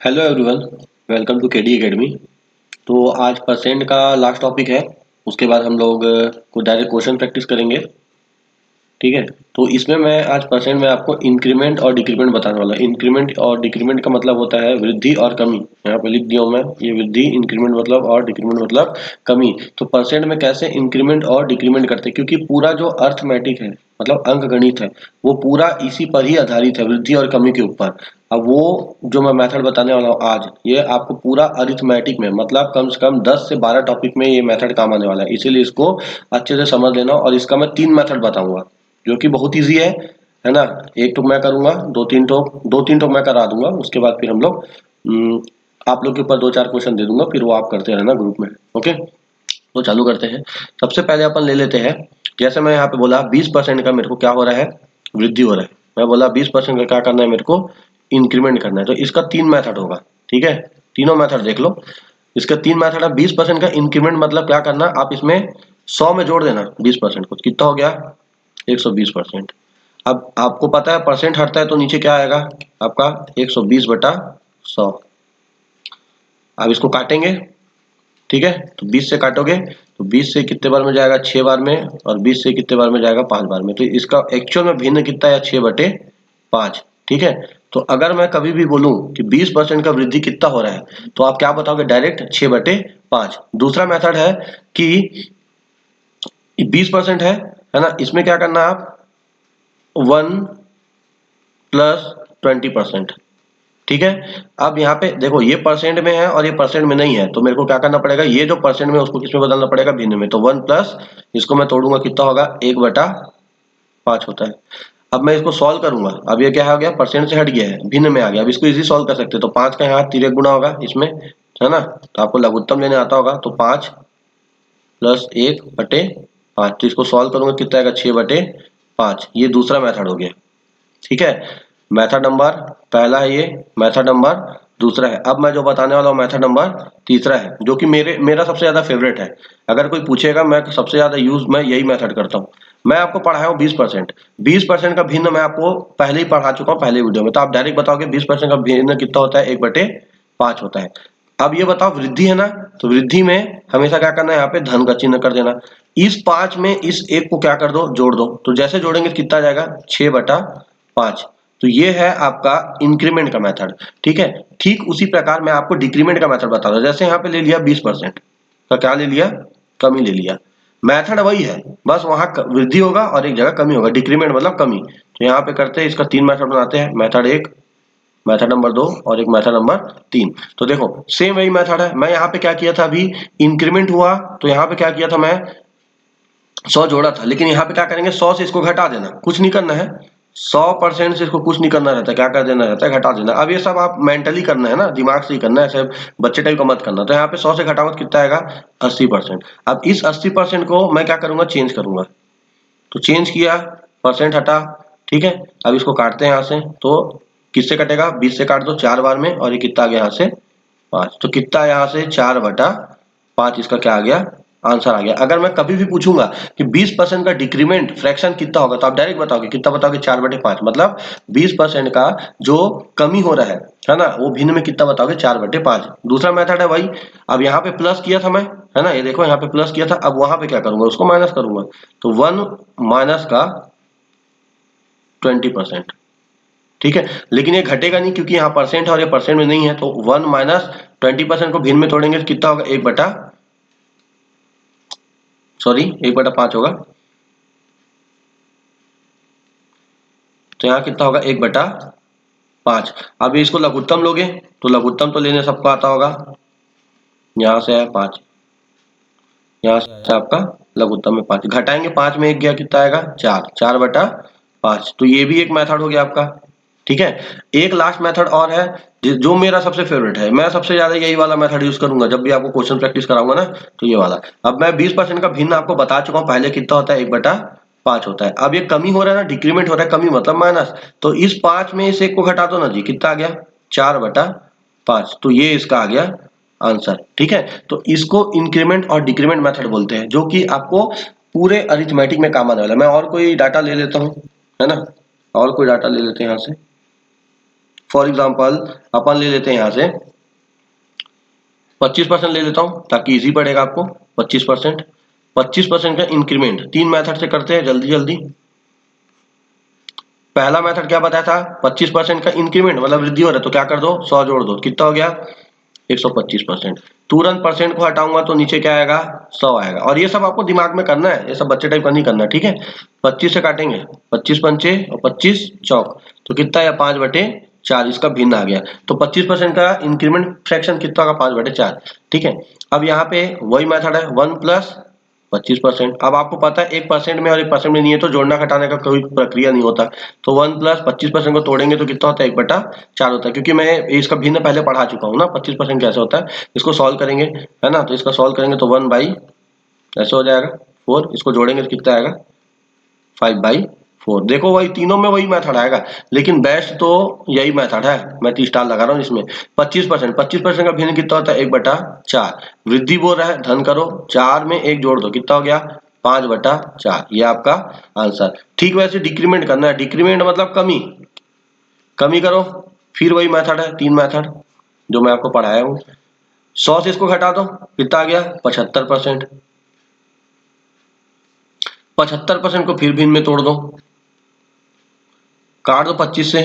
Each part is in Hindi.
Hello everyone, welcome to KD Academy. तो आज परसेंट का लास्ट टॉपिक है। उसके बाद हम लोग को डायरेक्ट क्वेश्चन प्रैक्टिस करेंगे। ठीक है। तो इसमें मैं आज परसेंट में आपको इंक्रीमेंट और डिक्रीमेंट बताने वाला। इंक्रीमेंट और डिक्रीमेंट का मतलब होता है वृद्धि और कमी। यहाँ पे लिख दिया हूँ मैं, ये वृद्धि इंक्रीमेंट मतलब और डिक्रीमेंट मतलब कमी। तो परसेंट में कैसे इंक्रीमेंट और डिक्रीमेंट करते हैं, क्योंकि पूरा जो अर्थमेटिक है मतलब अंक गणित है वो पूरा इसी पर ही आधारित है, वृद्धि और कमी के ऊपर। अब वो जो मैं मेथड बताने वाला हूँ आज, ये आपको पूरा अरिथमेटिक में मतलब कम से कम 10 से 12 टॉपिक में ये मेथड काम आने वाला है, इसीलिए इसको अच्छे से समझ लेना। और इसका मैं 3 मेथड बताऊंगा जो कि बहुत ईजी है ना। एक तो मैं करूंगा, दो तीन तो मैं करा दूंगा। उसके बाद फिर हम लोग आप लोग के ऊपर 2-4 क्वेश्चन दे दूंगा, फिर वो आप करते रहना ग्रुप में। ओके, तो चालू करते हैं। सबसे पहले अपन ले लेते हैं, जैसे मैं यहाँ पे बोला 20% का मेरे को क्या हो रहा है, वृद्धि हो रहा है। मैं बोला 20% का क्या करना है मेरे को, इंक्रीमेंट करना है। तो इसका 3 मेथड होगा। ठीक है, तीनों मेथड देख लो। इसका 3 मेथड है। 20% का इंक्रीमेंट मतलब क्या करना, आप इसमें 100 में जोड़ देना 20% को, कितना हो गया 120%। अब आपको पता है परसेंट हटता है तो नीचे क्या आएगा आपका 120/100। अब इसको काटेंगे। ठीक है, तो 20 से काटोगे तो 20 से कितने बार में जाएगा, 6 बार में। और 20 से कितने बार में जाएगा, 5 बार में। तो इसका एक्चुअल में भिन्न कितना है, 6/5। ठीक है, तो अगर मैं कभी भी बोलूं कि 20% का वृद्धि कितना हो रहा है तो आप क्या बताओगे, डायरेक्ट 6/5। दूसरा मेथड है कि 20% है ना, इसमें क्या करना है आप 1+20%। ठीक है, अब यहाँ पे देखो ये परसेंट में है और ये परसेंट में नहीं है, तो मेरे को क्या करना पड़ेगा, ये जो परसेंट में है उसको किसमें बदलना पड़ेगा, भिन्न में। तो 1 प्लस इसको मैं तोड़ूंगा कितना होगा, 1/5 होता है। अब मैं इसको सॉल्व करूंगा, अब ये क्या हो गया, परसेंट से हट गया है, भिन्न में आ गया। अब इसको इजी सॉल्व कर सकते हैं। तो 5 का यहाँ तिर्यक गुना होगा इसमें, है ना। तो आपको लघुत्तम लेने आता होगा, तो 5 प्लस 1/5। तो इसको सॉल्व करूंगा कितना आएगा, 6/5। ये दूसरा मेथड हो गया। ठीक है, मेथड नंबर पहला है ये, मेथड नंबर दूसरा है। अब मैं जो बताने वाला हूँ मेथड नंबर तीसरा है, जो कि मेरा सबसे ज्यादा फेवरेट है। अगर कोई पूछेगा, मैं सबसे ज्यादा यूज मैं यही मेथड करता हूँ। मैं आपको पढ़ाया हूँ 20%। 20% का भिन्न मैं आपको पहले ही पढ़ा चुका हूँ पहले वीडियो में। तो आप डायरेक्ट बताओगे 20% का भिन्न कितना होता है, 1/5 होता है। अब ये बताओ वृद्धि है ना, तो वृद्धि में हमेशा क्या करना है, यहाँ पे धन का चिन्ह कर देना। इस 5 में इस 1 को क्या कर दो, जोड़ दो। तो जैसे जोड़ेंगे कितना आ जाएगा, 6/5। तो ये है आपका इंक्रीमेंट का मेथड। ठीक है, ठीक उसी प्रकार मैं आपको डिक्रीमेंट का मेथड बता रहा हूं। जैसे यहाँ पे ले लिया 20% का, क्या ले लिया, कमी ले लिया। मेथड वही है, बस वहां वृद्धि होगा और एक जगह कमी होगा, डिक्रीमेंट मतलब कमी। तो यहाँ पे करते हैं, इसका 3 मेथड बनाते हैं, मेथड 1, मेथड नंबर 2 और एक मेथड नंबर 3। तो देखो सेम वही मेथड है। मैं यहाँ पे क्या किया था, अभी इंक्रीमेंट हुआ तो यहाँ पे क्या किया था, मैं 100 जोड़ा था। लेकिन यहाँ पे क्या करेंगे, 100 से इसको घटा देना, कुछ नहीं करना है। 100% से इसको कुछ नहीं करना रहता है, क्या कर देना रहता है, घटा देना। अब ये सब आप मेंटली करना है ना, दिमाग से ही करना है, ऐसे बच्चे टाइप का मत करना। तो यहाँ पे 100 से घटाओ कितना आएगा, 80%। अब इस 80% को मैं क्या करूंगा, चेंज करूंगा। तो चेंज किया, परसेंट हटा। ठीक है, अब इसको काटते हैं यहाँ से। तो किससे कटेगा, 20 से काट दो 4 बार में, और ये कितना आ गया यहाँ से 5। तो कितना यहाँ से 4/5, इसका क्या आ गया, आंसर आ गया। अगर मैं कभी भी पूछूंगा कि 20% का डिक्रीमेंट फ्रैक्शन कितना होगा, तो आप डायरेक्ट बताओगे, कितना बताओगे, 4/5। मतलब 20% का जो कमी हो रहा है ना, वो भिन्न में कितना बताओगे, 4/5। दूसरा मेथड है वही। अब यहाँ पे प्लस किया था मैं, है ना, ये देखो यहाँ पे प्लस किया था। अब वहां पे क्या करूंगा, उसको माइनस करूंगा। तो 1 माइनस का 20%। ठीक है, लेकिन ये घटेगा नहीं क्योंकि यहाँ परसेंट है और ये परसेंट में नहीं है। तो 1 माइनस 20% को भिन्न में तोड़ेंगे तो कितना होगा, 1/5 होगा। तो यहाँ कितना होगा, 1/5। अब इसको लघुत्तम लोगे तो लघुत्तम तो लेने सबको आता होगा। यहाँ से है 5, यहाँ से आपका लघुत्तम में 5 घटाएंगे, 5 में 1 गया, कितना आएगा, 4, 4/5। तो ये भी एक मेथड हो गया आपका। ठीक है, एक लास्ट मेथड और है जो मेरा सबसे फेवरेट है। मैं सबसे ज्यादा यही वाला मेथड यूज करूंगा जब भी आपको क्वेश्चन प्रैक्टिस कराऊंगा ना, तो ये वाला। अब मैं 20% का भिन्न आपको बता चुका हूँ पहले, कितना होता है, 1/5 होता है। अब ये कमी हो रहा है ना, डिक्रीमेंट हो रहा है, कमी मतलब माइनस। तो इस 5 में इस 1 को घटा दो ना जी, कितना आ गया, 4/5। तो ये इसका आ गया आंसर। ठीक है, तो इसको इंक्रीमेंट और डिक्रीमेंट मेथड बोलते हैं, जो कि आपको पूरे अरिथमेटिक में काम आने वाला है। मैं और कोई डाटा ले लेता हूँ, है ना, और कोई डाटा ले लेते हैं यहाँ से। फॉर एग्जाम्पल अपन ले लेते हैं यहाँ से 25% ले लेता हूँ ताकि इजी पड़ेगा आपको। 25% 25% का इंक्रीमेंट 3 मेथड से करते हैं जल्दी जल्दी। पहला मेथड क्या बताया था, 25% का इंक्रीमेंट मतलब वृद्धि हो रहा है तो क्या कर दो 100 जोड़ दो, कितना हो गया 125%। तुरंत परसेंट को हटाऊंगा तो नीचे क्या आएगा 100 आएगा। और ये सब आपको दिमाग में करना है, ये सब बच्चे टाइप का नहीं करना है, ठीक है। 25 से काटेंगे 25 पंचे और 25 चौक तो कितना है 5/4, इसका भिन्न आ गया। तो 25% का इंक्रीमेंट फ्रैक्शन कितना होगा 5/4, ठीक है। अब यहाँ पे वही मेथड है 1 प्लस 25%। अब आपको पता है 1% में और 1% में नहीं है तो जोड़ना घटाने का कोई प्रक्रिया नहीं होता। तो 1 प्लस 25% को तोड़ेंगे तो कितना होता है 1/4 होता है, क्योंकि मैं इसका भिन्न पहले पढ़ा चुका हूँ ना 25% कैसे होता है। इसको सॉल्व करेंगे है ना, तो इसका सॉल्व करेंगे तो 1 बाई ऐसे हो जाएगा 4, इसको जोड़ेंगे तो कितना आएगा 5/4। देखो वही तीनों में वही मेथड आएगा, लेकिन बेस्ट तो यही मेथड है, मैं 30 स्टार लगा रहा हूँ इसमें। 25% का भिन्न कितना होता है 1/4। वृद्धि बोल रहा है धन करो, 4 में 1 जोड़ दो कितना हो गया 5/4, ये आपका आंसर। ठीक वैसे डिक्रीमेंट करना है, डिक्रीमेंट मतलब कमी, कमी करो, फिर वही मेथड है 3 मेथड जो मैं आपको पढ़ाया हूँ। 100 से इसको घटा दो कितना आ गया 75%। 75% को फिर भिन्न में तोड़ दो, काट दो 25 से,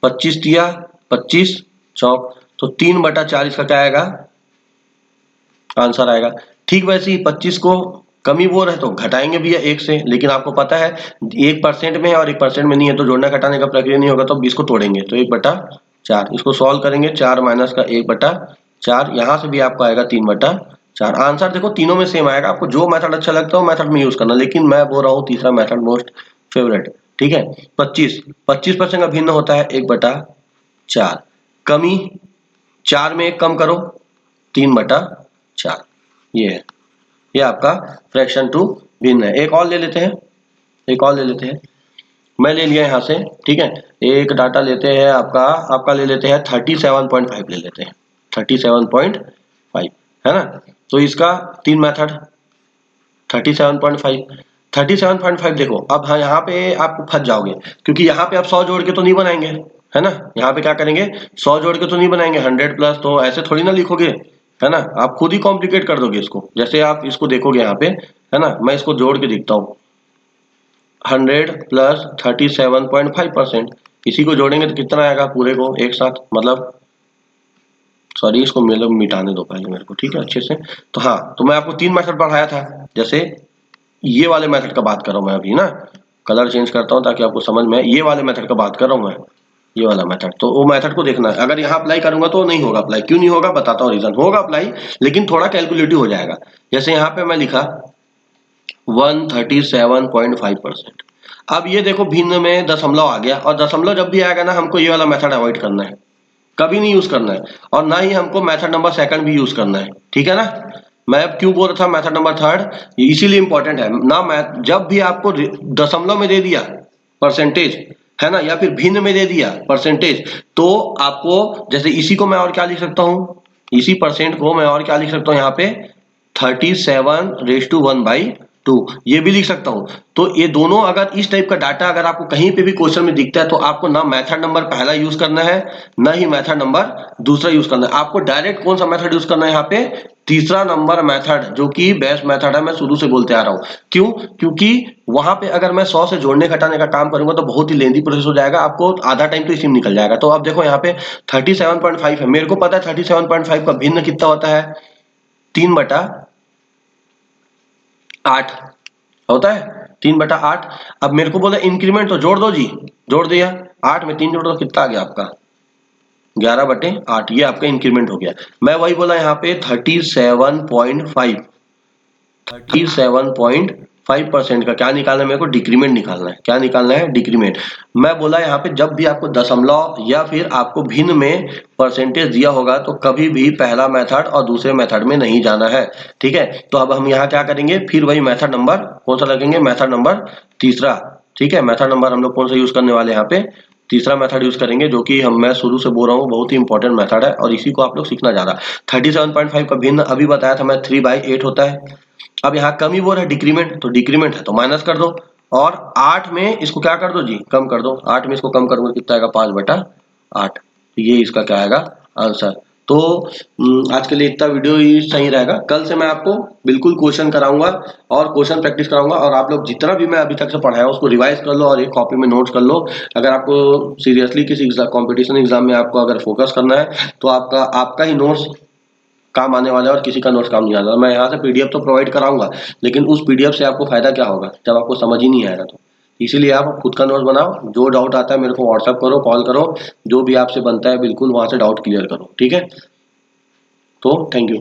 25 दिया 25 चौक तो 3/4 इसका क्या आएगा आंसर आएगा। ठीक वैसे ही 25 को कमी बोल रहे तो घटाएंगे भी है 1 से, लेकिन आपको पता है 1% में है और 1% में नहीं है तो जोड़ना घटाने का प्रक्रिया नहीं होगा, तो 20 को तोड़ेंगे तो 1/4। इसको सॉल्व करेंगे 4 माइनस का 1/4, यहाँ से भी आपको आएगा 3/4। आंसर देखो तीनों में सेम आएगा, आपको जो मेथड अच्छा लगता है वो मेथड में यूज करना, लेकिन मैं बोल रहा हूँ तीसरा मेथड मोस्ट फेवरेट, ठीक है। 25% का भिन्न होता है 1/4, कमी 4 में 1 कम करो 3/4, ये है, ये आपका फ्रैक्शन टू भिन्न है। एक और ले लेते हैं, एक और ले लेते हैं, मैं ले लिया यहाँ से, ठीक है। एक डाटा लेते हैं आपका ले लेते हैं 37.5 ले लेते हैं, 37.5 है ना। तो इसका 3 मेथड 37.5 37.5 देखो अब हाँ यहाँ पे आप फंस जाओगे, क्योंकि यहाँ पे आप 100 जोड़ के तो नहीं बनाएंगे है ना, यहाँ पे क्या करेंगे 100 जोड़ के तो नहीं बनाएंगे, 100 प्लस तो ऐसे थोड़ी ना लिखोगे है ना, आप खुद ही कॉम्प्लिकेट कर दोगे इसको। जैसे आप इसको देखोगे यहाँ पे है ना, मैं इसको जोड़ के दिखता हूँ 100 प्लस 37.5%, इसी को जोड़ेंगे तो कितना आएगा पूरे को एक साथ, मतलब सॉरी इसको मिटाने दो पहले मेरे को, ठीक है अच्छे से। तो हाँ, तो मैं आपको 3 मेथड पढ़ाया था, जैसे ये वाले मेथड का बात कर रहा हूँ मैं अभी ना, कलर चेंज करता हूँ ताकि आपको समझ में, ये वाले मेथड का बात कर रहा हूँ मैं, ये वाला मेथड। तो वो मेथड को देखना है, अगर यहाँ अप्लाई करूंगा तो नहीं होगा अप्लाई, क्यों नहीं होगा बताता हूँ रीजन। होगा अप्लाई लेकिन थोड़ा कैलकुलेटिव हो जाएगा। जैसे यहाँ पे मैं लिखा 137.5%, अब ये देखो भिन्न में दशमलव आ गया, और दशमलव जब भी आएगा ना हमको ये वाला मेथड अवॉइड करना है, कभी नहीं यूज करना है, और ना ही हमको मेथड नंबर सेकंड भी यूज करना है, ठीक है ना। मैं अब क्यों बोल रहा था मेथड नंबर थर्ड, इसीलिए इंपॉर्टेंट है ना, जब भी आपको दशमलव में दे दिया परसेंटेज है ना, या फिर भिन्न में दे दिया परसेंटेज, तो आपको जैसे इसी को मैं और क्या लिख सकता हूँ, इसी परसेंट को मैं और क्या लिख सकता हूँ यहाँ पे 37:1/2 ये भी लिख सकता हूं। तो ये दोनों अगर इस टाइप का डाटा अगर आपको कहीं पे भी क्वेश्चन में दिखता है तो आपको ना मेथड नंबर पहला यूज करना है ना ही मेथड नंबर दूसरा यूज करना है, आपको डायरेक्ट कौन सा मेथड यूज करना है यहाँ पे तीसरा नंबर मेथड, जो कि बेस्ट मेथड है, मैं शुरू से बोलते आ रहा हूं। क्यों, क्योंकि वहां पे अगर मैं 100 से जोड़ने घटाने का काम करूंगा तो बहुत ही लेंथी प्रोसेस हो जाएगा, आपको आधा टाइम तो इसी में निकल जाएगा। तो अब देखो यहाँ पे 37.5 है, मेरे को पता है 37.5 का भिन्न कितना होता है 3/8 होता है, 3/8। अब मेरे को बोला इंक्रीमेंट तो जोड़ दो जी, जोड़ दिया 8 में 3 जोड़ दो कितना आ गया आपका 11/8, ये आपका इंक्रीमेंट हो गया। मैं वही बोला यहाँ पे 37.5% का क्या निकालना है मेरे को डिक्रीमेंट निकालना है, क्या निकालना है डिक्रीमेंट। मैं बोला यहाँ पे जब भी आपको दशमलव या फिर आपको भिन्न में परसेंटेज दिया होगा तो कभी भी पहला मेथड और दूसरे मेथड में नहीं जाना है, ठीक है। तो अब हम यहाँ क्या करेंगे, फिर वही मेथड नंबर कौन सा लगेंगे, मेथड नंबर तीसरा, ठीक है। मेथड नंबर हम लोग कौन सा यूज करने वाले यहाँ पे तीसरा मेथड यूज करेंगे, जो कि मैं शुरू से बोल रहा हूँ बहुत ही इंपॉर्टेंट मेथड है और इसी को आप लोग सीखना ज्यादा। 37.5 का भिन्न अभी बताया था मैं 3/8 होता है। अब यहाँ कमी बोल रहा है डिक्रीमेंट, तो डिक्रीमेंट है तो माइनस कर दो, और 8 में इसको क्या कर दो जी कम कर दो, 8 में इसको कम करूंगा कितना आएगा 8। तो ये इसका क्या आएगा आंसर। तो आज के लिए इतना वीडियो ही सही रहेगा। कल से मैं आपको बिल्कुल क्वेश्चन कराऊंगा और क्वेश्चन प्रैक्टिस कराऊंगा, और आप लोग जितना भी मैं अभी तक से पढ़ाया उसको रिवाइज कर लो और एक कॉपी में नोट्स कर लो। अगर आपको सीरियसली किसी कंपटीशन एग्जाम में आपको अगर फोकस करना है तो आपका ही नोट्स काम आने वाला है और किसी का नोट्स काम नहीं आने वाला। मैं यहाँ से पीडीएफ तो प्रोवाइड कराऊंगा, लेकिन उस पीडीएफ से आपको फायदा क्या होगा जब आपको समझ ही नहीं आएगा। तो इसीलिए आप खुद का नोट्स बनाओ, जो डाउट आता है मेरे को व्हाट्सएप करो, कॉल करो, जो भी आपसे बनता है बिल्कुल वहां से डाउट क्लियर करो, ठीक है। तो थैंक यू।